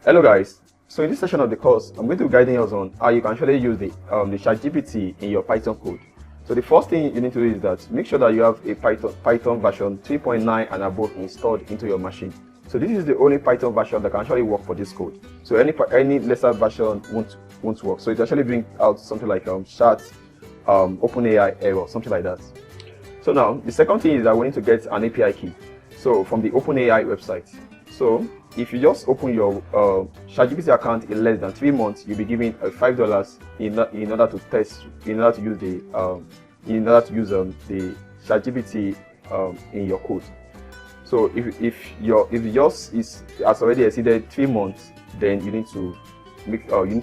Hello guys, so in this session of the course, I'm going to be guiding us on how you can actually use the ChatGPT in your Python code. So the first thing you need to do is that make sure that you have a Python version 3.9 and above installed into your machine. So this is the only Python version that can actually work for this code. So any lesser version won't work. So it actually brings out something like chat, OpenAI error, something like that. So now the second thing is that we need to get an API key. So from the OpenAI website. So if you just open your ChatGPT account in less than 3 months, you'll be given $5 in order to use the ChatGPT in your code. So if yours has already exceeded 3 months, then you need to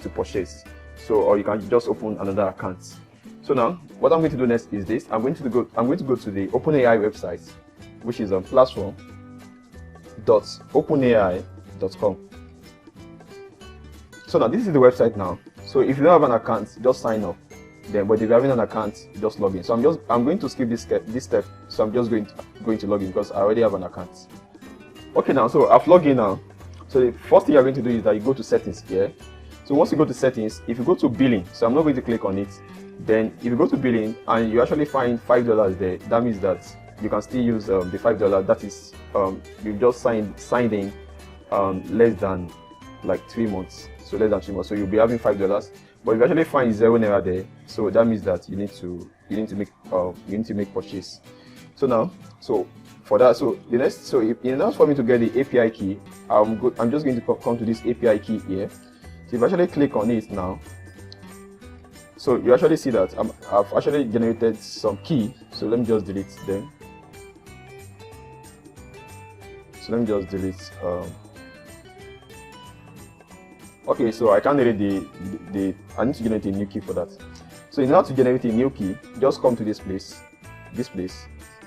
purchase. So or you can just open another account. So now what I'm going to do next is this. I'm going to go to the OpenAI website, which is on platform.openai.com. So now this is the website now. So if you don't have an account, just sign up. But if you're having an account, just log in. So I'm going to skip this step. So I'm just going to log in because I already have an account. Okay, now so I've logged in now. So the first thing you're going to do is that you go to settings here. So once you go to settings, if you go to billing, so I'm not going to click on it. Then if you go to billing and you actually find $5 there, that means that you can still use the $5. That is, you've just signed in less than like 3 months. So less than 3 months. So you'll be having $5. But if you actually find €0 there, so that means that you need to make purchase. So now, so for that, so in order for me to get the API key, I'm just going to come to this API key here. So if you actually click on it now, so you actually see that I've actually generated some key. So let me just delete them. So let me just delete. Okay, so I can't delete I need to generate a new key for that. So in order to generate a new key, just come to this place,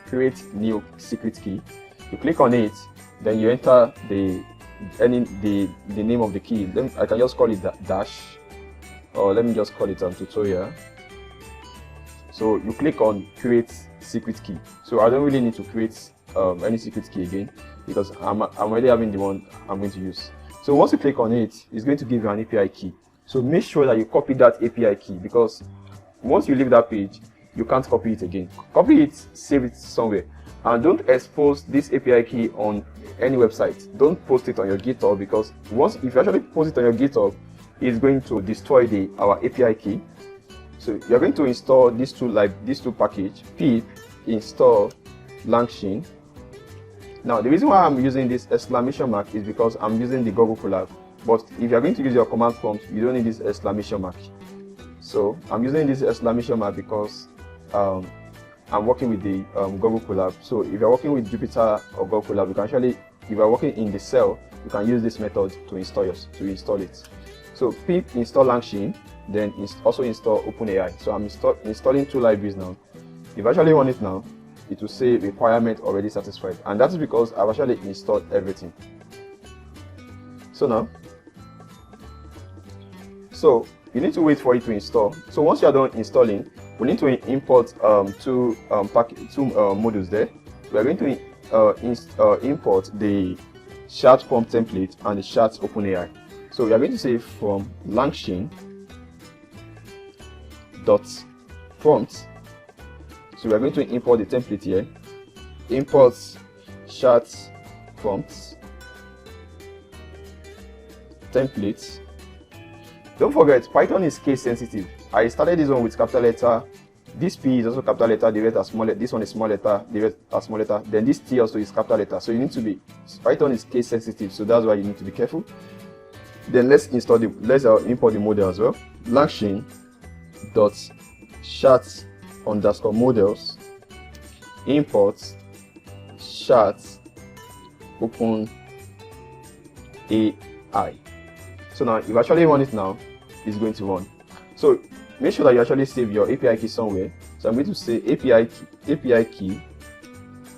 create new secret key. You click on it, then you enter the name of the key. I can just call it dash, or let me just call it tutorial. So you click on create secret key. So I don't really need to create any secret key again because I'm already having the one I'm going to use. So once you click on it, it's going to give you an API key. So make sure that you copy that API key, because once you leave that page, you can't copy it again. Copy it, save it somewhere, and don't expose this API key on any website. Don't post it on your GitHub, because if you actually post it on your GitHub, it's going to destroy our API key. So you're going to install these two package, pip install Langchain. Now the reason why I'm using this exclamation mark is because I'm using the Google Colab. But if you're going to use your command prompt, you don't need this exclamation mark. So I'm using this exclamation mark because I'm working with the Google Colab. So if you're working with Jupyter or Google Colab, you can actually, if you're working in the cell, you can use this method to install it. So pip install Langchain, then also install OpenAI. So I'm installing 2 libraries now. If you actually run it now, it will say requirement already satisfied, and that is because I've actually installed everything. So now, so you need to wait for it to install. So once you are done installing, we need to import two modules there. We are going to import the chat prompt template and the chat OpenAI. So we are going to say from Langchain.prompt. So we are going to import the template here. Import chat prompts template. Don't forget, Python is case sensitive. I started this one with capital letter. This P is also capital letter. The rest are small letter. This one is small letter. The rest are small letter. Then this T also is capital letter. So you need to be, Python is case sensitive. So that's why you need to be careful. Then let's import the model as well. Langchain.chat_models import chat OpenAI. So now if you actually run it now, it's going to run. So make sure that you actually save your API key somewhere. So I'm going to say API key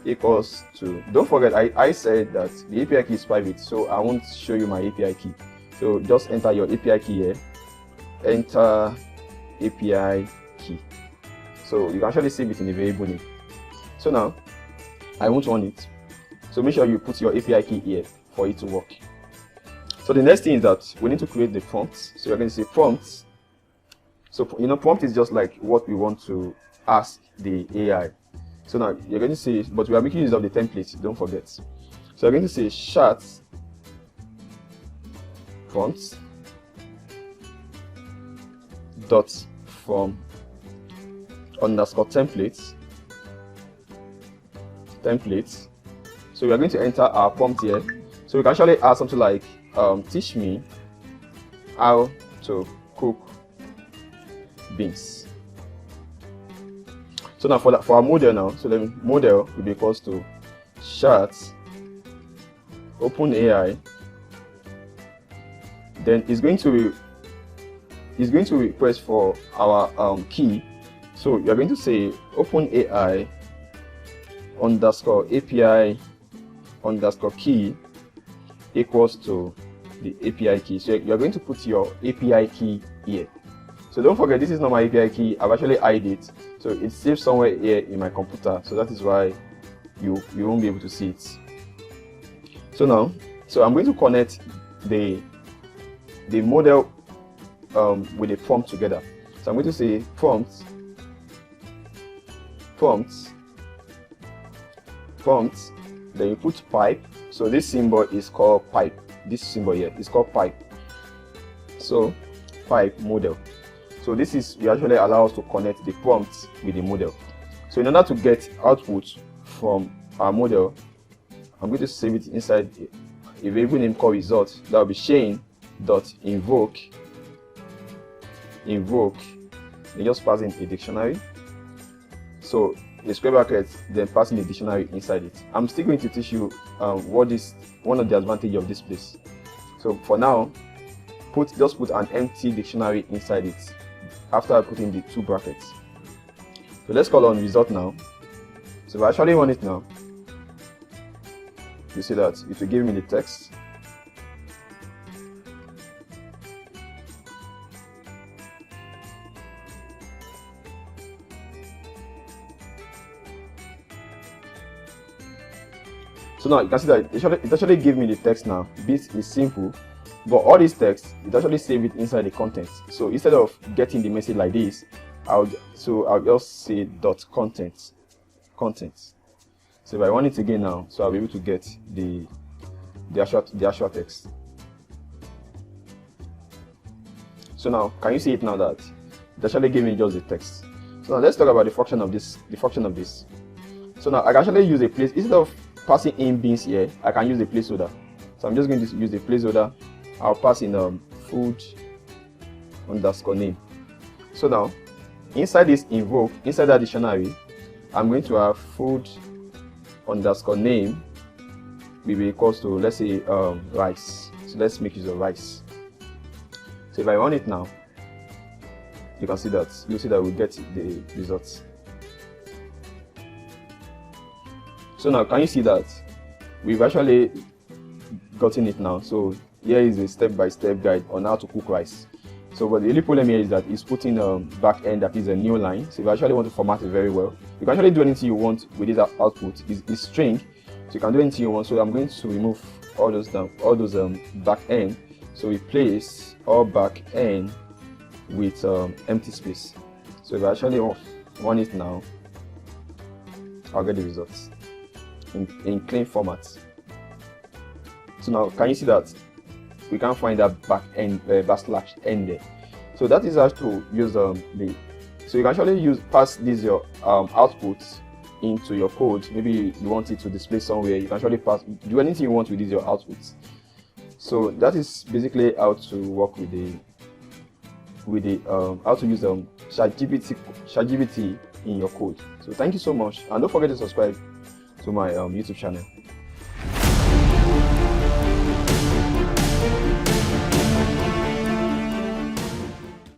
equals to, don't forget I said that the API key is private, so I won't show you my API key. So just enter your API key here, enter API key. So you can actually save it in a variable name. So now I won't run it. So make sure you put your API key here for it to work. So the next thing is that we need to create the prompts. So we're going to say prompts. So prompt is just like what we want to ask the AI. So now you're going to say, but we are making use of the template, don't forget. So we're going to say chat prompts dot from underscore templates. So we are going to enter our prompt here. So we can actually add something like teach me how to cook beans. So now for our model now, so the model will be equals to chat OpenAI. Then it's going to request for our key. So you're going to say OpenAI underscore API underscore key equals to the API key. So you're going to put your API key here. So don't forget, this is not my API key. I've actually hid it, so it's saved somewhere here in my computer. So that is why you won't be able to see it. So now, I'm going to connect the model with the prompt together. So I'm going to say prompts. Then you put pipe. So this symbol is called pipe. This symbol here is called pipe. So pipe model. So this is we actually allow us to connect the prompts with the model. So in order to get output from our model, I'm going to save it inside a variable name called result. That will be chain.invoke. And just pass in a dictionary. So a square bracket, then passing the dictionary inside it. I'm still going to teach you what is one of the advantages of this place. So for now, just put an empty dictionary inside it after I put in the two brackets. So let's call on result now. So if I actually run it now, you see that it will give me the text. So now you can see that it actually gave me the text now. This is simple, but all this text, it actually save it inside the contents. So instead of getting the message like this, I'll just say dot content. So if I run it again now, so I'll be able to get the actual text. So now, can you see it now that it actually gave me just the text? So now let's talk about the function of this. So now I can actually use a place instead of passing in beans here. I can use the placeholder. So I'm just going to use the placeholder. I'll pass in food underscore name. So now inside this invoke, inside that dictionary, I'm going to have food underscore name will be equals to, let's say, rice. So let's make use of rice. So if I run it now, you'll see that we get the results. So now, can you see that we've actually gotten it now? So here is a step-by-step guide on how to cook rice. So but the only problem here is that it's putting back end, that is a new line. So if you actually want to format it very well, you can actually do anything you want with this output. It's string, so you can do anything you want. So I'm going to remove all those back end. So replace all back end with empty space. So if I actually run it now, I'll get the results in clean format. So now, can you see that we can't find that back end backslash end there? So that is how to use so you can actually pass this your output into your code. Maybe you want it to display somewhere. You can actually do anything you want with this your output. So that is basically how to work with how to use ChatGPT in your code. So thank you so much, and don't forget to subscribe to my YouTube channel.